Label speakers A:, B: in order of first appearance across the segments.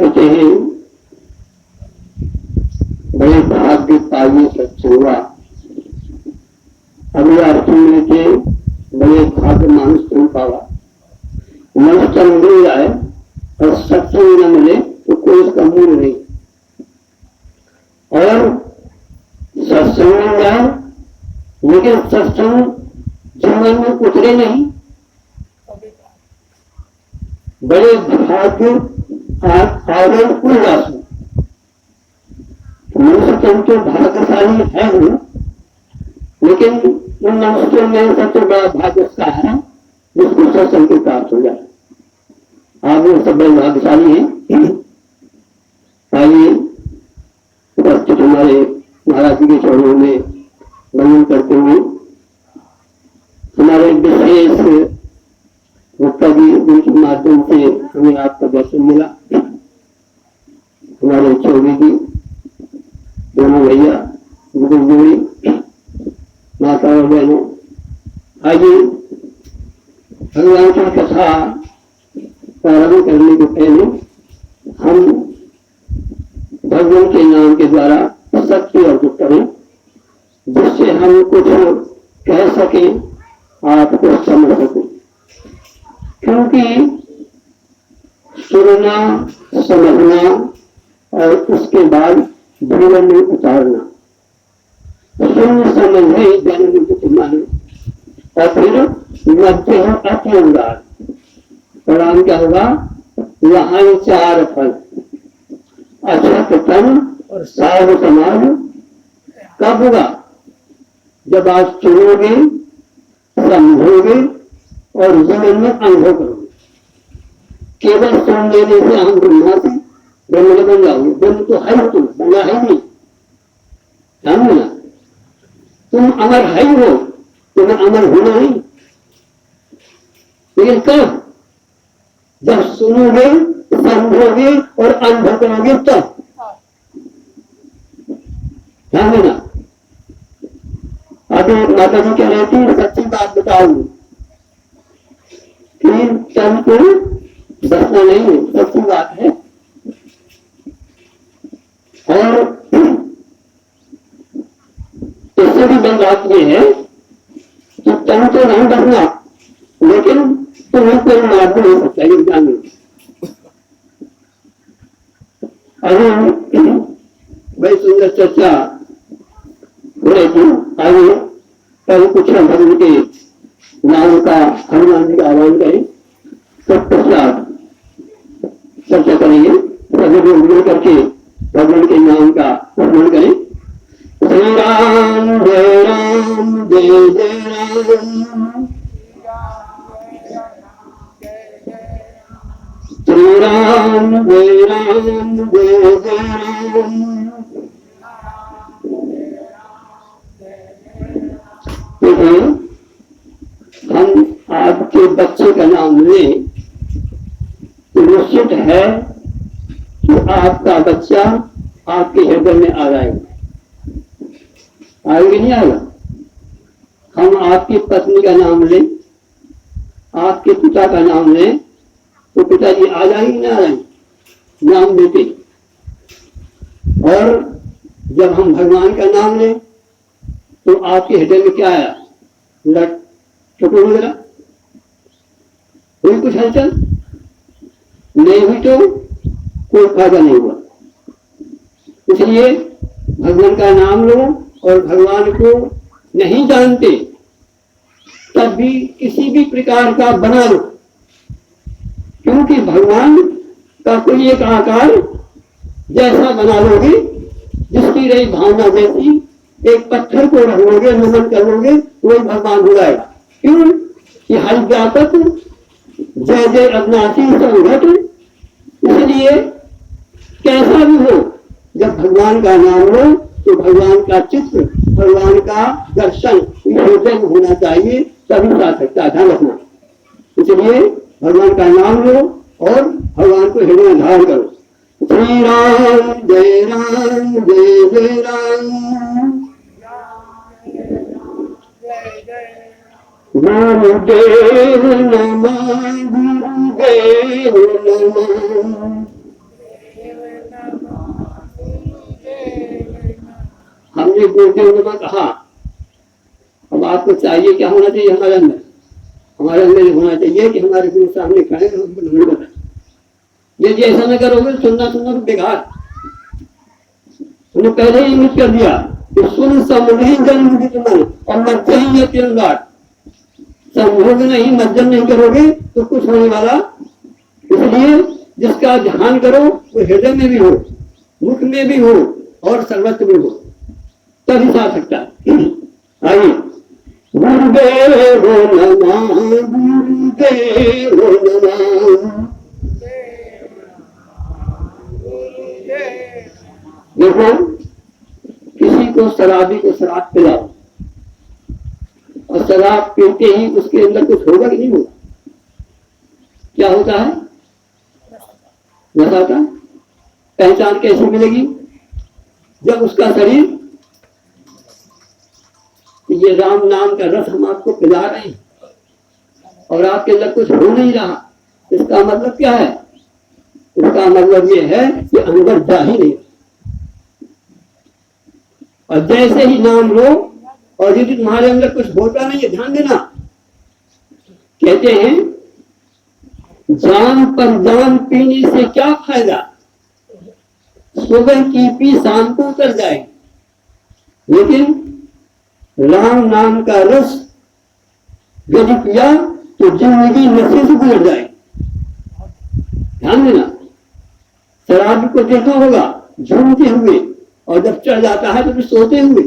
A: कहते हैं बड़े भाग्य पाइए सत्संगा। अभी आप सुन रहे थे बड़े भाग्य मानुष तुम पावा। मनुष्य मिल जाए और सत्संग न मिले तो कोई उसका मूल नहीं। और सत्संग मिल जाए लेकिन सत्संग जीवन में उतरे नहीं। बड़े भाग्य आगे उल्लास मनुष्य तो भाग्यशाली है वो, लेकिन उन मनुष्यों में सबसे बड़ा भाग्य उसका है जिसको सत्संग की प्राप्त हो जाए। आप वो सब बड़े भाग्यशाली हैं। आइए उपस्थित हमारे महाराज जी के चरणों में वंदन करते हुए हमारे विशेष वक्ता जी जिनके माध्यम से हमें आपका दर्शन मिला, हमारे चौबी जी, दोनों भैया, जोड़ी, माता और बहनों, आइए भगवान की कथा प्रारंभ करने के पहले हम भगवान के नाम के द्वारा सत्य अर्जित करें, जिससे हम कुछ कह सके, आपको समझ सके। क्योंकि सुनना, समझना और उसके बाद जीवन में उतारना, सुन समझ ही जन्म माने और फिर मध्य है अति अंगार। परिणाम क्या होगा? यहाँ 4 फल, अछत तन और साध समाज। कब होगा? जब आप सुनोगे, समझोगे और जीवन में अनुभव करोगे। केवल सुन लेने से हम ब्रह्मा से ब्रह्म बन जाओगे। ब्रह्म तो है, तुम बना है नहीं, समझना। तुम अमर है हो, तुम्हें अमर होना नहीं। लेकिन कब? जब सुनोगे, समझोगे और अनुभव करोगे तब। समझना। अभी माता जी कह रही थी सच्ची बात बताऊंगी कि तन को बसना नहीं है, सच्ची बात है। और इससे भी बड़ी बात यह है कि तन को नहीं बसना, लेकिन तुम्हें कोई मार भी नहीं सकता है जान। अभी बड़ी सुंदर चर्चा हो रही थी। आइए पहले कुछ भगवान के नाम का, हनुमान जी का आह्वान करें, तत्पश्चात चर्चा करेंगे। सभी लोग मिल करके भगवान के नाम का स्मरण करें। श्री राम जय राम जय जय राम, श्री राम जय राम जय जय राम। हम आपके बच्चे का नाम लें तो निश्चित है कि आपका बच्चा आपके हृदय में आ जाएगा। आएगा नहीं आएगा? हम आपकी पत्नी का नाम लें, आपके पिता का नाम लें तो पिताजी आ जाएंगे ना आ जाएंगे नाम देते। और जब हम भगवान का नाम लें तो आपके हृदय में क्या आया? लट छोटू वगैरह हुई कुछ हलचल नहीं हुई तो कोई फायदा नहीं हुआ। इसलिए भगवान का नाम लो, और भगवान को नहीं जानते तब भी किसी भी प्रकार का बना लो, क्योंकि भगवान का कोई एक आकार जैसा बना लोगे, जिसकी रही भावना जैसी, एक पत्थर को रख लोगे, नमन कर लोगे, वही भगवान हो जाएगा। क्यों? कि हर व्यापक जय जय अविनाशी संघट। इसलिए कैसा भी हो, जब भगवान का नाम लो तो भगवान का चित्र, भगवान का दर्शन हृदय में होना चाहिए, तभी जा सकता है। ध्यान रखना। इसलिए भगवान का नाम लो और भगवान को हृदय में धारण करो। श्री राम जय जय राम, गुरुदेव नमः, गुरुदेव नमः, एक गुरुदेव ने कहा, अब आपको चाहिए क्या होना चाहिए हमारे अंदर? हमारे अंदर होना चाहिए कि हमारे गुरु सामने खड़े हैं, हमको नहीं बताए। यदि ऐसा न करोगे सुनना सुनना तो बेकार। उन्हें पहले ही इंगित कर दिया कि सुन समझे जन्म की तुम्हारे और मत चाहिए 3 बार। समझोगे नहीं, मज्जन नहीं करोगे तो कुछ होने वाला। इसलिए जिसका ध्यान करो वो हृदय में भी हो, मुख में भी हो और सर्वत्र भी हो, तभी सा सकता है। आइए, गुरुदेव नमः, गुरुदेव नमः। देखो, किसी को शराबी को शराब पिलाओ और शराब पीते ही उसके अंदर कुछ होगा कि नहीं होगा? क्या होता है? नशा का। पहचान कैसे मिलेगी? जब उसका शरीर, ये राम नाम का रस हम आपको पिला रहे हैं और आपके अंदर कुछ हो नहीं रहा, इसका मतलब क्या है? इसका मतलब ये है कि अंदर जा ही नहीं। और जैसे ही नाम लो और यदि तुम्हारे अंदर कुछ होता नहीं है, ध्यान देना, कहते हैं जान पर जान पीने से क्या फायदा, सुबह की पी शाम को उतर जाएगी। लेकिन राम नाम का रस यदि पिया तो जिंदगी नशे से गुजर जाएगी। ध्यान देना, शराब को देखा होगा झूमते हुए और जब चढ़ जाता है तो फिर सोते हुए।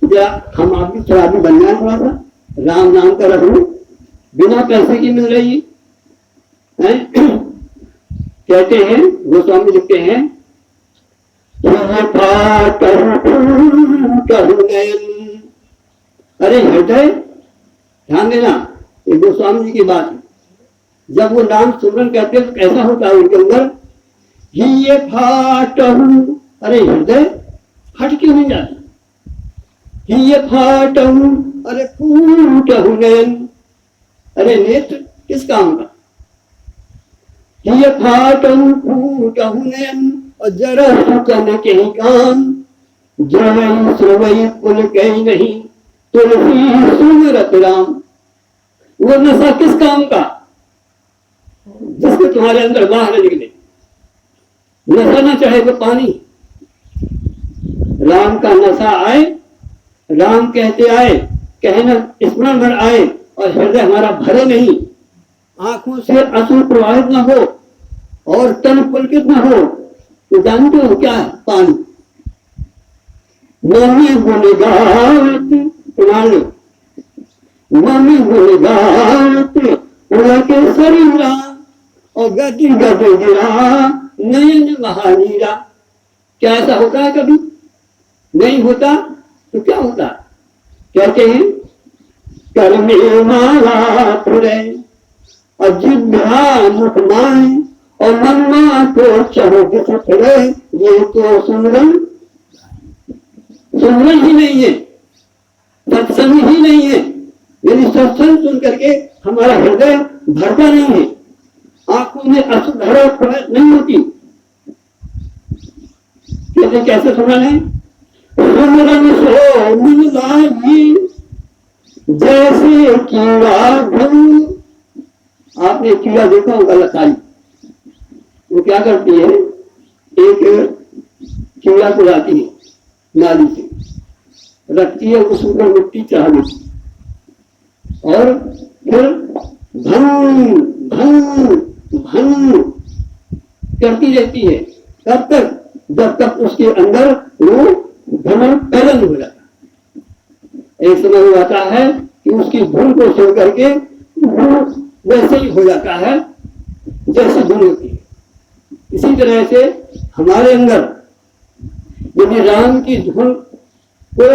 A: क्या हम आपकी शराबी बन जाए? थोड़ा सा राम नाम का रस बिना पैसे की मिल रही है। कहते हैं, गोस्वामी लिखते हैं, अरे हृदय, ध्यान देना, ये गोस्वामी जी की बात है। जब वो नाम सुमरन कहते हैं तो कैसा होता है उनके अंदर? ये फाटहु, अरे हृदय फट क्यों नहीं जाता? ये फाटहु, अरे फूटहु नयन, अरे नेत्र किस काम का? ये फाटहु फूटहु नयन और जरा सुकन के काम, जवई सुवई पुल गई नहीं तुलसी सुमरत राम। वो नशा किस काम का? जिसको तुम्हारे अंदर बाहर निकले। नशा न चाहे तो पानी, राम का नशा आए, राम कहते आए, कहना स्मरण भर आए और हृदय हमारा भरे नहीं, आंखों से आंसू प्रवाहित न हो और तन पुलकित न हो, तो जानते हो क्या है? पानी। मम्मी गुणगात, सुना लो, मम्मी गुणगात उनके शरीरा और गति गति गिरा नयन महानीरा। क्या ऐसा होता है कभी? नहीं होता। तो क्या होता? कहते हैं कर्मे माला फुरे और जिभ्या मुख माए और मनमा को चहुक फुरे। ये तो सुमरन ही नहीं है, सत्संग ही नहीं है। यदि सत्संग सुन करके हमारा हृदय भरता नहीं है, आंखों में अशुद्ध प्रवेश नहीं होती, कैसे सुमरन है? सुमरन सो मन लागी जैसे कीड़ा भू। आपने कीड़ा देखा होगा लताई, वो क्या करती है? एक कीड़ा को लाती है नाली से, रखती है, उसके ऊपर मिट्टी चढ़ा देती और फिर भन भन भन करती रहती है। तब तक जब तक उसके अंदर वो भ्रमण पैदा नहीं हो जाता। एक समय हो जाता है कि उसकी धुन को सुन करके वो वैसे ही हो जाता है जैसे धुन होती है। इसी तरह से हमारे अंदर यदि राम की धुन को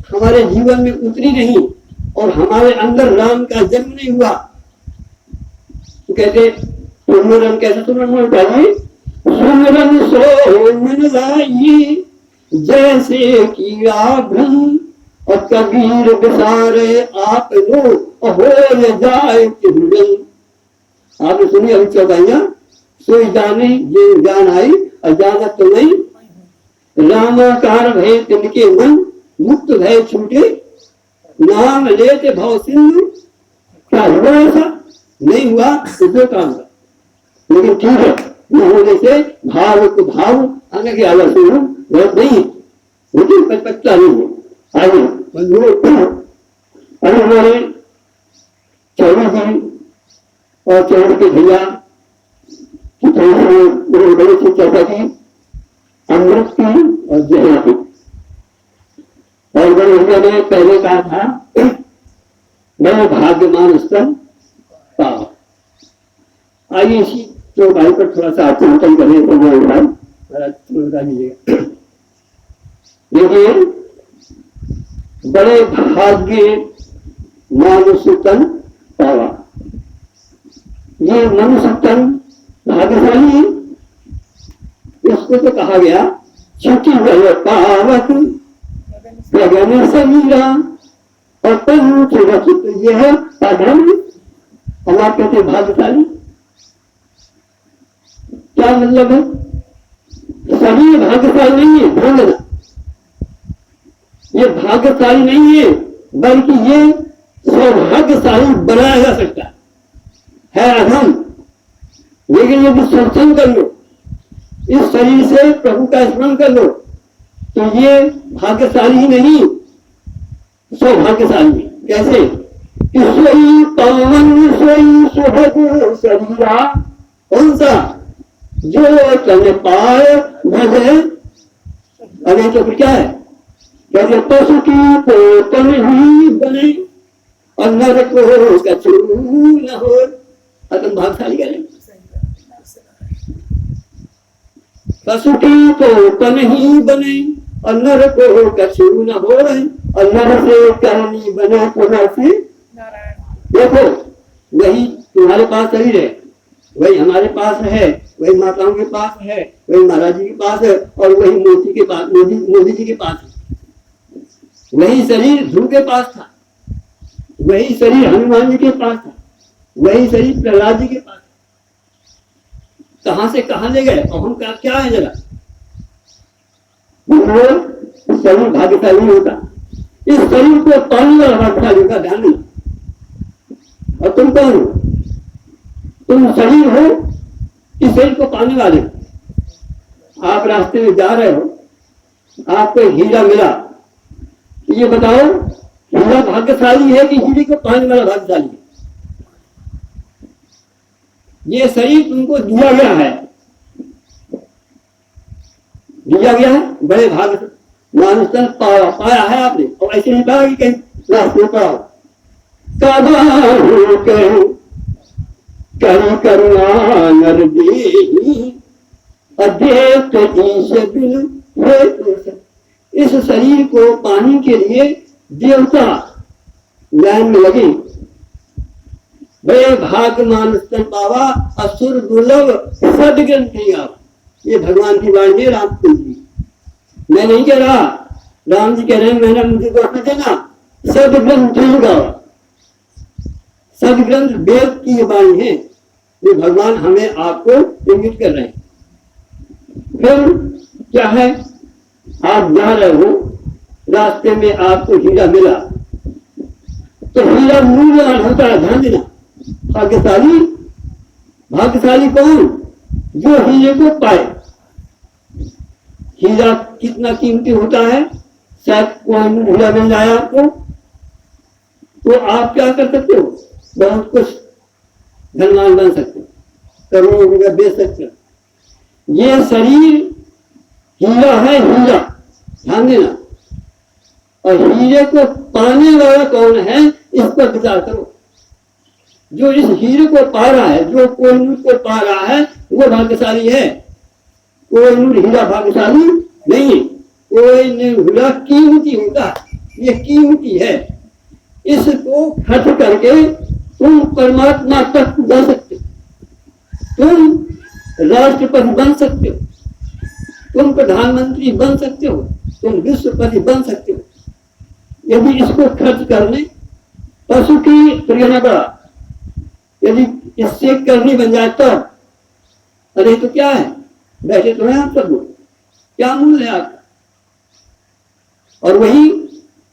A: हमारे जीवन में उतरी नहीं और हमारे अंदर राम का जन्म नहीं हुआ, तो कहते सुमरन कैसे सुमरन होना चाहिए? सुमरन सो मन लाइए जैसे कीड़ा भ्रम और कबीर बिसारे आप लो हो जाए चिंतन। आपने सुनी अभी चौपाइयां, सोई जाने ये जान आई और जानत तो नहीं। रामाकार भय तिनके मन, मुक्त भय छूटे नाम लेते भव सिंधु। क्या हुआ ऐसा? नहीं हुआ तो दो काम का, लेकिन ठीक है, न होने से भाव को भाव आने की आवाज सुनो बहुत नहीं, लेकिन पचपच्चा नहीं है। आगे अरे हमारे चौबे जी और चौबे के भैया की बड़े से चर्चा की अमृत की और जहर की। और बड़े भैया ने पहले कहा था मैं भाग्यमान स्तर पाओ। आइए इसी तो भाई पर थोड़ा सा चिंतन करें तो वो भाई बता दीजिएगा। देखिए, बड़े भाग्य मनुष्य तन पावा। ये मनुष्य तन भाग्यशाली है, इसको तो कहा गया छुट्टी गए पावक गगन समीरा और पंच रचित यह अधम। हम आप कहते भाग्यशाली, क्या मतलब है? सभी भाग्यशाली नहीं है, ध्यान देना, ये भाग्यशाली नहीं है, बल्कि ये सौभाग्यशाली बनाया जा सकता है अधम। लेकिन यदि सत्संग कर लो, इस शरीर से प्रभु का स्मरण कर लो, तो ये भाग्यशाली ही नहीं, सौभाग्यशाली है। कैसे? ईश्वरी पावन ईश्वरी सुभग शरीरा। कौन सा? जो तन पाए भजे। अरे तो फिर क्या है? कहते पशु की तो तन ही बने और नर को कछु न हो। तुम भाग्यशाली करें। पशु की तो तन ही बने और नर को कछु न हो रहे और नर से करनी बने तो नर से। देखो, वही तुम्हारे पास शरीर है, वही हमारे पास है, वही माताओं के पास है, वही महाराज जी के पास है और वही मोदी के पास, मोदी जी के पास है। वही शरीर ध्रुव के पास था, वही शरीर हनुमान जी के पास था, वही शरीर प्रहलाद जी के पास। कहां से कहां ले गए? और हम क्या है जरा? शरीर भाग्यशाली नहीं होता, इस शरीर को पाने वाला भाग्यशाली होगा। ध्यान देना। और तुम कौन हो? तुम शरीर हो, इस शरीर को पाने वाले। आप रास्ते में जा रहे हो, आपको हीरा मिला, ये बताओ हीरा भाग्यशाली है कि हीरे को पाने वाला भाग्यशाली है? ये शरीर तुमको दिया गया है, दिया गया है, बड़े भाग्य से मानुष तन पाया है आपने। और ऐसे नहीं पाया कि कहीं रास्ते पाओ। कहीं करुणा नर देही अध्येत ईश बिन है। इस शरीर को पाने के लिए देवता लाइन में लगे। बड़े भाग्य मानुष तन पावा असुर दुर्लभ सदग्रंथि आप। ये भगवान की वाणी है, राम जी। मैं नहीं कह रहा, राम जी कह रहे हैं, मैंने मुझे कहना देना सदग्रंथ गावा। सदग्रंथ वेद की वाणी है, ये भगवान हमें आपको इंगित कर रहे हैं। फिर क्या है? आप जा रहे हो, रास्ते में आपको हीरा मिला, तो हीरा मूल्यवान होता है। ध्यान देना। भाग्यशाली, भाग्यशाली कौन? जो हीरे को पाए। हीरा कितना कीमती होता है? शायद कोई हीरा मिल जाए आपको तो आप क्या कर सकते हो? बहुत कुछ धनवान बन सकते हो, करोड़ों रुपया बेच सकते हो। ये शरीर हीरा है, हीरा। ध्यान देना। और हीरे को पाने वाला कौन है, इस पर विचार करो। जो इस हीरे को पा रहा है, जो कोहिनूर को पा रहा है, वो भाग्यशाली है। कोहिनूर हीरा भाग्यशाली नहीं है। कोहिनूर हीरा कीमती होता, ये कीमती है। इसको खर्च करके तुम परमात्मा तक जा सकते हो, तुम राष्ट्रपति बन सकते हो, तुम प्रधानमंत्री बन सकते हो, तुम विश्वपति बन सकते हो, यदि इसको खर्च करने। पशु की प्रेरणा बड़ा, यदि इससे करनी बन जाए तब। अरे तो क्या है, बैठे तो हैं आप सब लोग, क्या मूल्य है आपका? और वही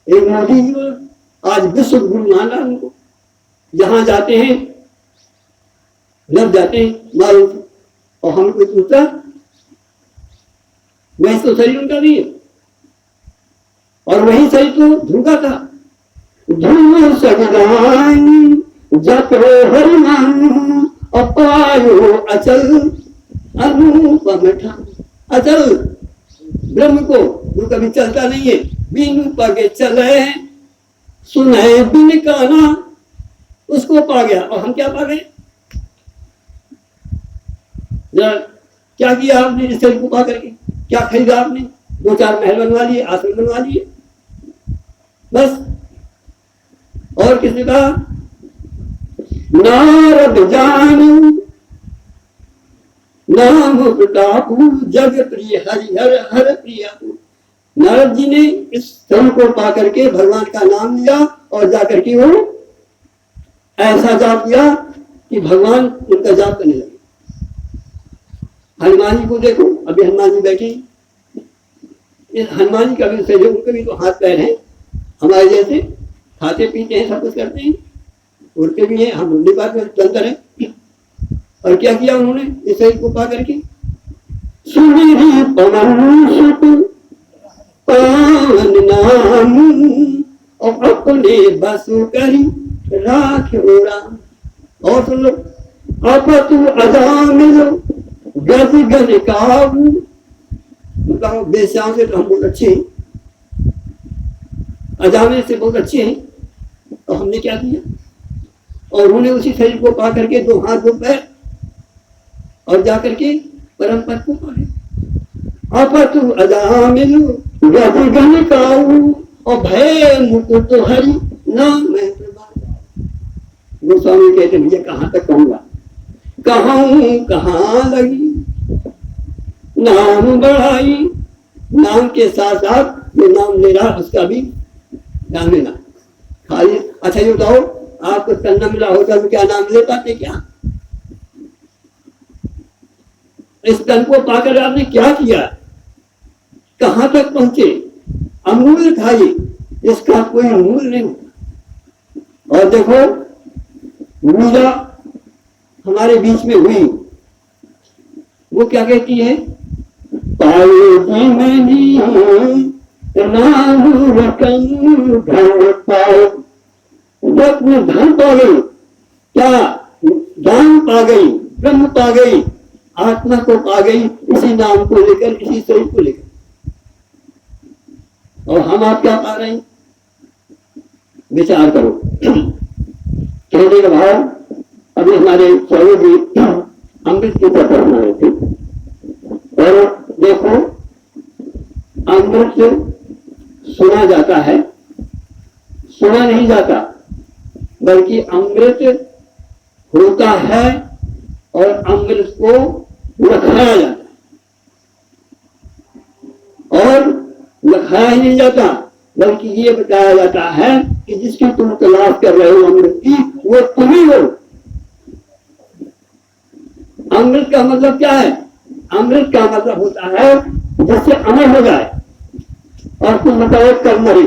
A: एक मोदी जी आज विश्व गुरु मान रहा है उनको, जहां जाते हैं लग जाते हैं मालूम, और हम कोई पूछता वैसे तो शरीर उनका भी है, और वही शरीर तो ध्रुव था। ध्रुव सगदान जपो हरि नाम अपायो अचल अनुपम ठाम। अचल ब्रह्म को जो कभी चलता नहीं है, बिनु पगे चले सुने बिन काना, उसको पा गया। और हम क्या पा गए? क्या किया आपने इस शरीर को पा करके? क्या खरीदा आपने? 2-4 महल बनवा लिए, आश्रम बनवा लिए, बस। और किसी का नारद जान नाम प्रतापु जग प्रिय हरि हर हर प्रिय। नारद जी ने इस धर्म को पा करके भगवान का नाम लिया और जाकर के वो ऐसा जाप किया कि भगवान उनका जाप करने लगे। हनुमान जी को देखो, अभी हनुमान जी बैठे, इस हनुमान जी का भी शरीर, उनके भी तो हाथ पैर हैं हमारे जैसे, खाते पीते हैं, सब कुछ करते हैं, उड़ते भी हैं, हम उड़ने बात में अंतर है। और क्या किया उन्होंने इस शरीर को पा करके? सुनिधि पवन सुत पावन नाम और अपने बस करी राखो राम। और सुन लो, अब तू अजामिल गज गज काबू। मतलब बेश्याम से तो हम बहुत अच्छे हैं, अजामिल से बहुत अच्छे हैं, तो हमने क्या किया? और उन्होंने उसी शरीर को पा करके 2 हाथ 2 पैर और जाकर के परम पद को पाए। आप तू अजामिल गज गज काबू और भय मुकुट हरि नाम मैं गोस्वामी कहते हैं, भैया कहाँ तक कहूंगा, कहाँ लगी नाम बढ़ाई। नाम के साथ साथ जो नाम ले रहा उसका भी नाम लेना खाली। अच्छा ये बताओ, आपको तन्ना मिला होता तो क्या नाम ले पाते? क्या इस तन को पाकर आपने क्या किया? कहां तक पहुंचे? अमूल्य था ये, इसका कोई मूल नहीं होता। और देखो मीरा हमारे बीच में हुई, वो क्या कहती है? पाए जीवनी नाम रकम धन पाओ। जब धन पा गई, क्या ज्ञान पा गई, ब्रह्म पा गई, आत्मा को पा गई, इसी नाम को लेकर, इसी शरीर को लेकर। और हम आप क्या पा रहे हैं? विचार करो। कहने का भाव, अभी हमारे स्वामी जी अमृत की चर्चा बना रहे थे, और देखो अमृत सुना जाता है, सुना नहीं जाता, बल्कि अमृत होता है और अमृत को लखाया जाता है। और लखाया ही नहीं जाता, बल्कि ये बताया जाता है कि जिसकी तुम तलाश कर रहे हो अमृत की, वो तुम ही हो। अमृत का मतलब क्या है? अमृत का मतलब होता है जिससे अमर हो जाए। और तुम बताओ कर मरे,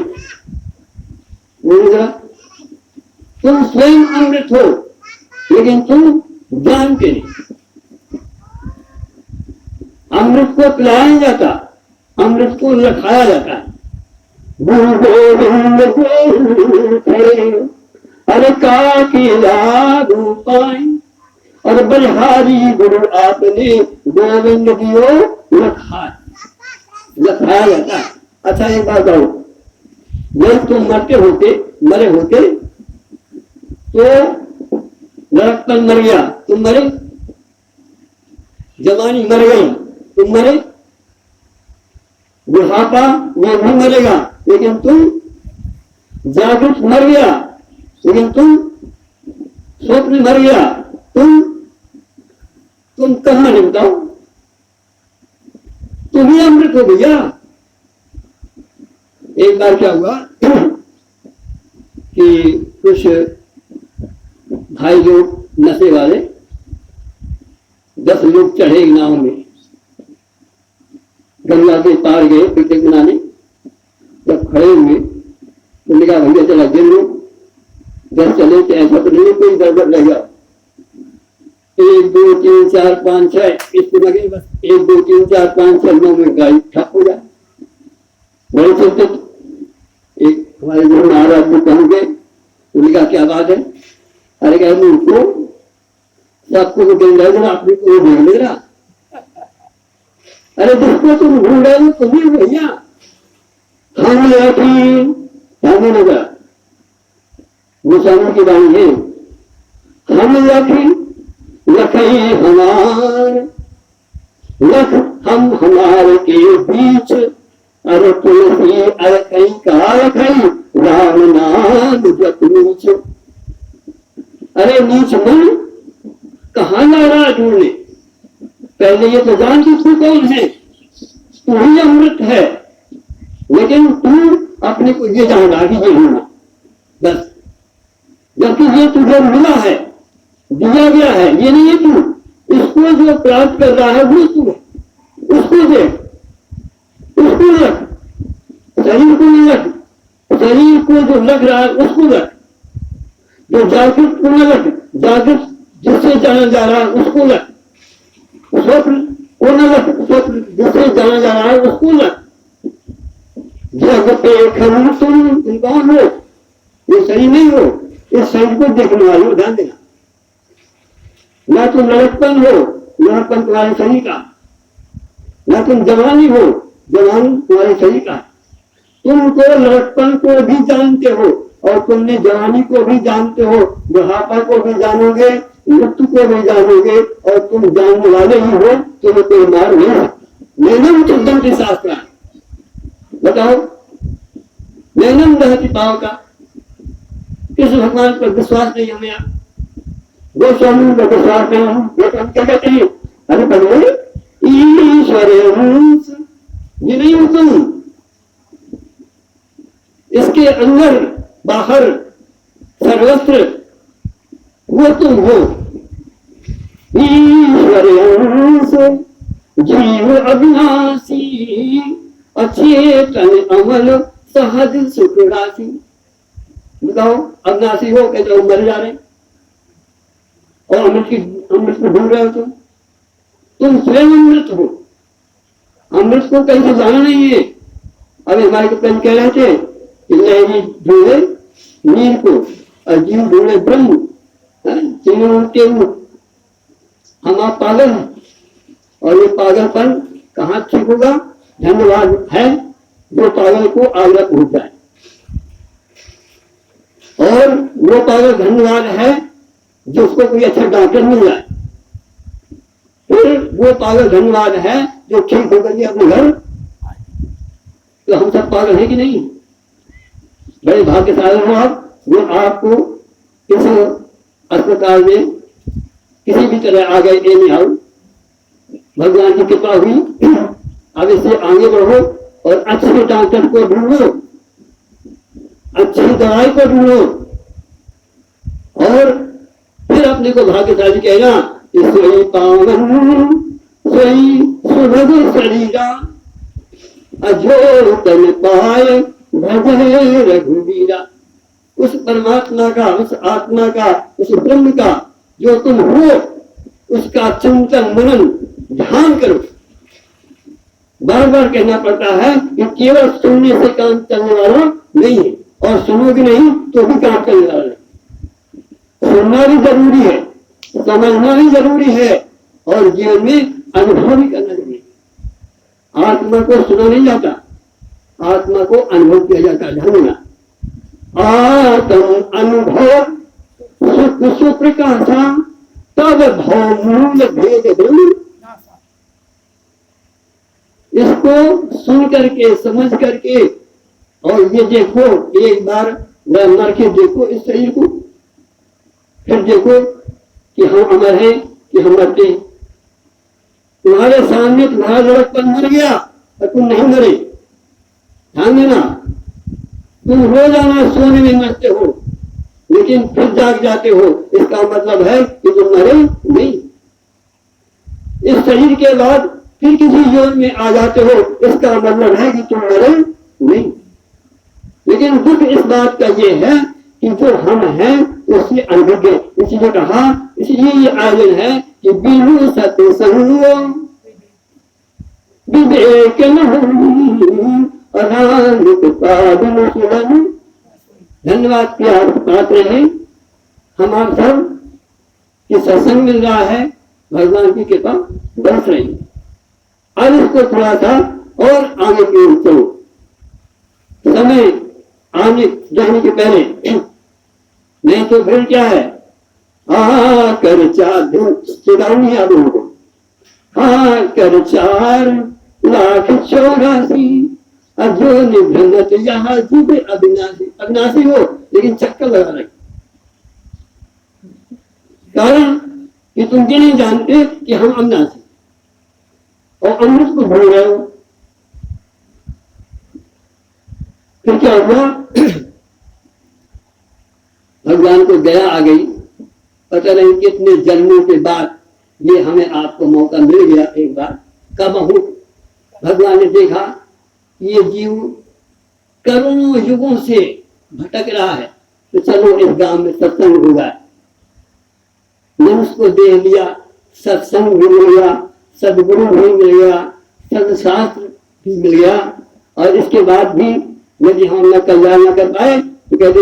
A: तुम स्वयं अमृत हो, लेकिन तुम जानते नहीं। अमृत को पिलाया नहीं जाता, अमृत को लखाया जाता है। गुरु गोविंद अरे का की लागू पाए, और बलिहारी गुरु आपने गोविंद दियो लखाया जाता है। अच्छा एक बात बताओ, जब तुम मरे होते तो लड़कपन मर गया, तुम मरे, जवानी मर गई, तुम मरे, बुढ़ापा वो भी मरेगा, लेकिन तुम जागृत मर गया, लेकिन तुम स्वप्न मर गया, तुम कहां नहीं बताओ? तुम ही अमृत हो भैया। एक बार क्या हुआ कि कुछ भाई लोग नशे वाले 10 लोग चढ़े एक नाव में, गंगा के पार गए पिकनिक मनाने, जब खड़े हुए तो कहा भैया चला गिर लो, जब चले तो ऐसा तो नहीं कोई गड़बड़ रहेगा, 1 2 3 4 5 6 इसको लगे बस 1 2 3 4 5 6 9 में गाड़ी ठप हो जाए। बड़े चलते एक हमारे जो महाराज को पहुंच गए, उन्होंने कहा क्या बात है? अरे कहा उनको सबको तो गिर रहा अपने को देख ले रहा। अरे जिसको तुम ढूंढ रहे हो तुम्हें भैया हम हमें लगा मुसलमान की बाणी है, हम लखई हमार लख हम हमारे के बीच, अरे तुलसी अरे कहीं कहा रखई राम नाम जप नीच। अरे नीच मन कहाँ जा रहा ढूंढने? पहले ये तो जान कि तू कौन है, तू ही अमृत है, लेकिन तू अपने को ये जान रहा कि ये होना बस, जबकि ये तुझे मिला है, दिया गया है, ये नहीं है तू। इसको जो प्राप्त कर रहा है वो तू है, उसको देख, उसको रख, शरीर को नहीं रख, शरीर को जो लग रहा है उसको रख, जो जागृत को न रख, जागृत जिससे जाना जा रहा है उसको रख, स्वप्न को न रख, स्वप्न जिससे जाना जा रहा है उसको रख। जग पे तुम कौन हो? ये शरीर नहीं हो, इस शरीर को देखने वाले हो, ध्यान देना। ना तुम लड़कपन हो, लड़कपन तुम्हारे शरीर का, ना तुम जवानी हो, जवानी तुम्हारे शरीर का। तुमको लड़कपन को भी जानते हो और तुमने जवानी को भी जानते हो, बुढ़ापा को भी जानोगे, मृत्यु को भी जानोगे, और तुम जानने वाले ही हो, तुम्हें कोई मार नहीं सकता। नैनम चिंतन के शास्त्र बताओ, नैनम रहती पाव का किस भगवान पर विश्वास नहीं हमें? आप गोस्वामी पर विश्वास नहीं हम क्या कहते हैं? अरे पहले ईश्वर ये नहीं हो तुम, इसके अंदर बाहर सर्वत्र वो तुम हो। ईश्वर जीव अविनाशी अचेतन अमल सहज सुख राशि। बताओ अविनाशी हो कहते हो मर जा रहे और अमृत को ढूंढ रहे हो तुम स्वयं अमृत हो। अमृत को कहीं से जाना नहीं है। अभी हमारे को कहीं कह रहे थे कि नहीं ढूंढे नीर को और जीव ढूंढे ब्रह्म, के हम आप पागल हैं और ये पागलपन कहाँ ठीक होगा? धन्यवाद है जो पागल को आगरा पहुंच जाए, और वो पागल धन्यवाद है जो उसको कोई अच्छा डॉक्टर मिल जाए, फिर वो पागल धन्यवाद है जो ठीक होकर के अपने घर। तो हम सब पागल हैं कि नहीं? बड़े भाग्यशाली हो आप, वो आपको इस अस्पताल में किसी भी तरह आ गए एनी हाउ, भगवान की कृपा हुई। अब इससे आगे बढ़ो और अच्छे डॉक्टर को ढूंढो, अच्छी दवाई को ढूंढो, और फिर अपने को भाग्यशाली कहना। सोई पावन सोई सुभग शरीरा अजो तन पाए भजे रघुवीरा। उस परमात्मा का, उस आत्मा का, उस ब्रह्म का जो तुम हो, उसका चिंतन मनन ध्यान करो। बार बार कहना पड़ता है कि केवल सुनने से काम चलने वाला नहीं है, और सुनोगे नहीं तो भी काम चलने वाला नहीं। सुनना भी जरूरी है, समझना भी जरूरी है, और जीवन में अनुभव भी करना जरूरी है। आत्मा को सुना नहीं जाता, आत्मा को अनुभव किया जाता है। ध्यान आत्म अनुभव सुख सुप्रकाशा तब भाव मूल भेद ब्रह्म। इसको सुन करके समझ करके, और ये देखो एक बार मर के देखो इस शरीर को, फिर देखो कि हम अमर हैं कि हम मरते हैं। तुम्हारे सामने तुम्हारा लड़कपन मर गया और तुम नहीं मरे। ध्यान देना, तुम रोजाना सोने में मरते हो लेकिन फिर जाग जाते हो, इसका मतलब है कि तुम मरे नहीं। इस शरीर के बाद फिर किसी योन में आ जाते हो, इसका मतलब है कि तुम मरे नहीं। लेकिन दुख इस बात का ये है कि जो हम हैं उससे अनभिज्ञ। इसलिए कहा, इसलिए ये आयोजन है कि बिनु सत्संग विवेक धन्यवाद की आप पात्र हैं। हम आप सब कि सत्संग मिल रहा है, भगवान की कृपा बरस रही है। अब इसको थोड़ा सा और आगे की ओर चलो। समय आने जाने के पहले नहीं तो फिर क्या है, आकर चेतावनी याद हो, आकर 4,84,000 जो निभ्रत यहाँ जीव अविनाशी। अविनाशी हो लेकिन चक्कर लगा रहे, कारण कि तुम ये नहीं जानते कि हम अविनाशी और अमृत को भूल रहे हो। फिर क्या हुआ, भगवान को दया आ गई। पता नहीं कितने जन्मों के बाद ये हमें आपको मौका मिल गया। एक बार कब हूं भगवान ने देखा ये जीव करोड़ों युगों से भटक रहा है, तो चलो इस गांव में सत्संग होगा। मनुष्य को देख लिया, सत्संग भी मिल गया, सदगुरु भी मिल गया, सदशास्त्र भी मिल गया। और इसके बाद भी यदि हम न कल्याण न कर पाए तो कहते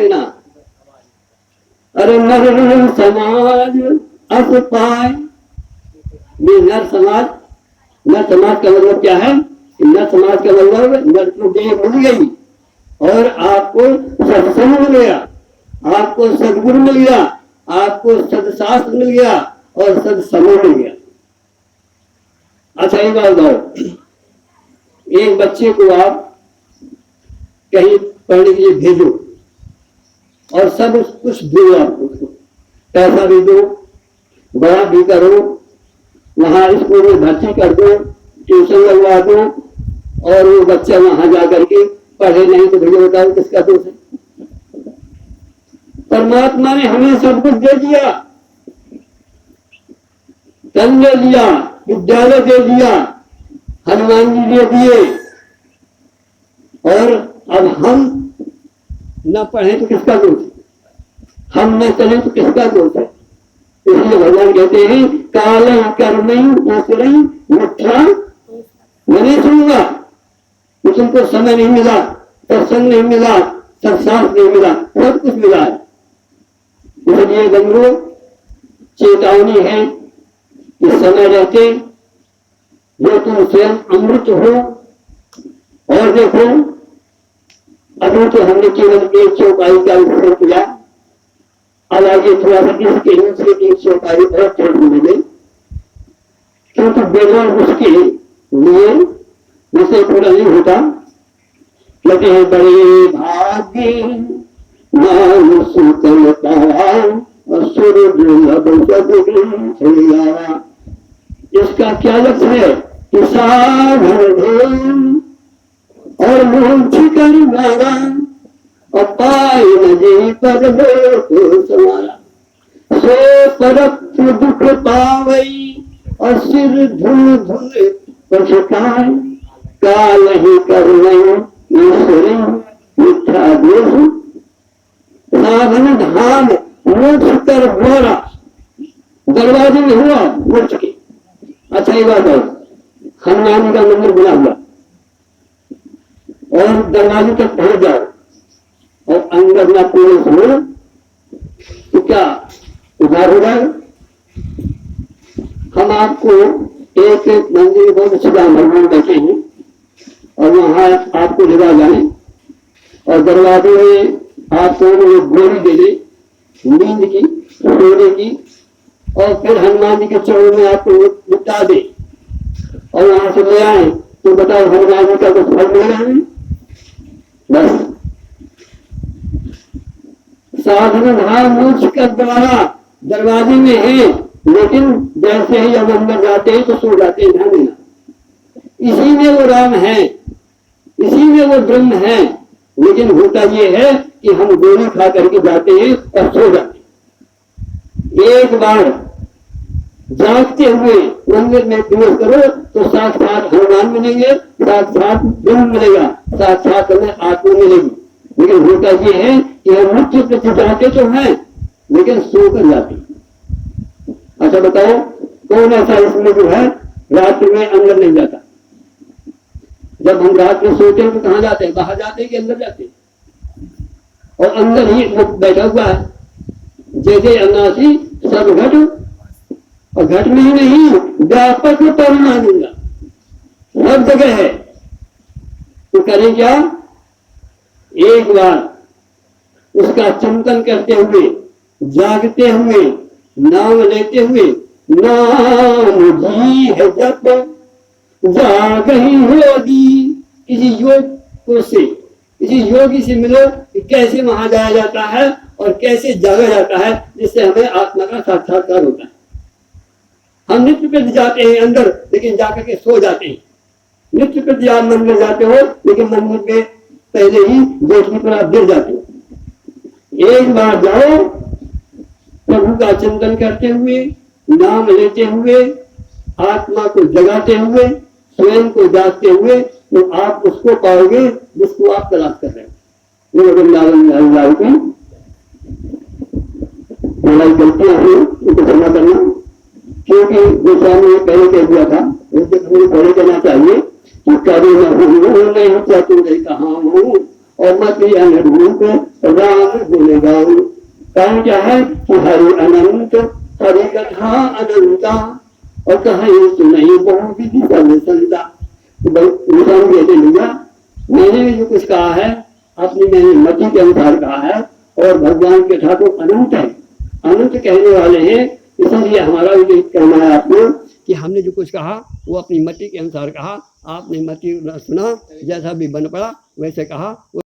A: ना, अरे नर समाज अस पाए। ये नर समाज का मतलब क्या है? नर समाज का मतलब नर को देह मिल गई और आपको सत्संग मिल गया, आपको सदगुरु मिल गया, आपको सदशास्त्र मिल गया और सदसमूह मिल गया। अच्छा एक बात बताओ, एक बच्चे को आप कहीं पढ़ने के लिए भेजो और सब कुछ दो, आपको पैसा भी दो, बड़ा भी करो, वहां स्कूल में भर्ती कर दो, ट्यूशन लगवा दो और वो बच्चा वहां जा करके पढ़े नहीं तो भैया बताओ किसका दोष है? परमात्मा ने हमें सब कुछ दे दिया, धन दे दिया, विद्यालय दे दिया, हनुमान जी दे दिए, और अब हम न पढ़े तो किसका दोष है? हम न चले तो किसका दोष है? इसलिए भगवान कहते हैं काल कर्म मिथ्या। मैं नहीं सुनूंगा तो तुमको समय नहीं मिला, सत्संग नहीं मिला, सत्शास्त्र नहीं मिला, सब कुछ मिला है। इसलिए बंधुओं चेतावनी है कि समय रहते जो तुम स्वयं अमृत हो। और देखो अभी तो हमने केवल एक चौपाई का विषय किया, अब आगे थोड़ा सा इसके नीचे एक चौपाई और छोड़ने मिले, क्योंकि बेगौर उसके लिए विषय पूरा नहीं होता। कहते हैं बड़े भाग्य मानुष तन पावा असुर दुर्लभ सदगुरु। इसका क्या लक्ष्य है कि साधन और मोक्ष कर मारा और पाए नजी पर समारा। सो परप दुख पावई और सिर धुन धुन पछताए। काल ही कर ईश्वरी मिथ्या दोष। साधन धाम मोक्ष कर द्वारा दरवाजे में हुआ मोक्ष के। अच्छा ये बात है, हनुमान का मंदिर बना हुआ और दरवाजे तक पहुंच जाओ और अंदर ना पुलिस हो तो क्या उधार हो जाएगा? हम आपको एक मंदिर बहुत अच्छी भगवान बैठे हैं और वहां आपको ले जाए और दरवाजे में आपको गोली दे दे नींद की, सोने की, और फिर हनुमान जी के चरणों में आपको निपटा दे और वहां से ले आए तो बताओ हनुमान जी का कुछ फल मिल रहा है? बस साधन धाम मोक्ष का द्वारा दरवाजे में है, लेकिन जैसे ही अब अंदर जाते हैं तो सो जाते हैं। ध्यान देना, इसी में वो राम है, इसी में वो ब्रह्म है, लेकिन होता ये है कि हम गोली खा करके जाते हैं और सो जाते हैं। एक बार जागते हुए मंदिर में प्रवेश करो तो साक्षात हनुमान मिलेंगे, साक्षात ब्रह्म मिलेगा, साक्षात हमें आत्मा मिलेगी। लेकिन होता ये है कि हम मुख्य प्रति जाते तो हैं लेकिन सोकर जाते। अच्छा बताओ कौन ऐसा इसमें जो है रात्रि में अंदर नहीं जाता? जब हम रात में सोते हैं तो कहाँ जाते हैं? बाहर जाते हैं कि अंदर जाते हैं? और अंदर ही बैठा हुआ है। जैसे अनासी सब घट, और घट में ही नहीं व्यापक परिणा दूंगा, सब जगह है। तो करें क्या? एक बार उसका चिंतन करते हुए, जागते हुए, नाम लेते हुए, नाम जी है जप जाग ही होगी। किसी योग को से, किसी योगी से मिलो कि कैसे वहां जाया जाता है और कैसे जागा जाता है, जिससे हमें आत्मा का साक्षात्कार होता है। हम नित्य प्रति जाते हैं अंदर, लेकिन जाकर के सो जाते हैं। नित्य प्रति आप मंदिर जाते हो, लेकिन मंदिर में पहले ही जोशी पर आप गिर जाते हो। एक बार जाओ, प्रभु का चिंतन करते हुए, नाम लेते हुए, आत्मा को जगाते हुए, स्वयं को जागते हुए, तो आप उसको पाओगे जिसको आप तलाश कर रहे हो। वृंदावन में हरिलाल की लड़ाई करते हैं, उनको क्षमा करना, क्योंकि गोस्वामी ने पहले कह दिया था, मुझे पहले कहना चाहिए कि कभी नहीं चतुर कहा हूँ और मत अनुरूप राम गुण गाऊ। कारण क्या है कि हरि अनंत, हरि कथा अनंता, और कहीं सुनई बहु विधि सर्व संता। गोस्वामी कहते लिया, मैंने जो कुछ कहा है अपनी मैंने मति के अनुसार कहा है, और भगवान की कथा तो अनंत है, अनंत कहने वाले हैं। इसलिए हमारा ये कहना है आपको कि हमने जो कुछ कहा वो अपनी मति के अनुसार कहा, आपने मति सुना, जैसा भी बन पड़ा वैसे कहा।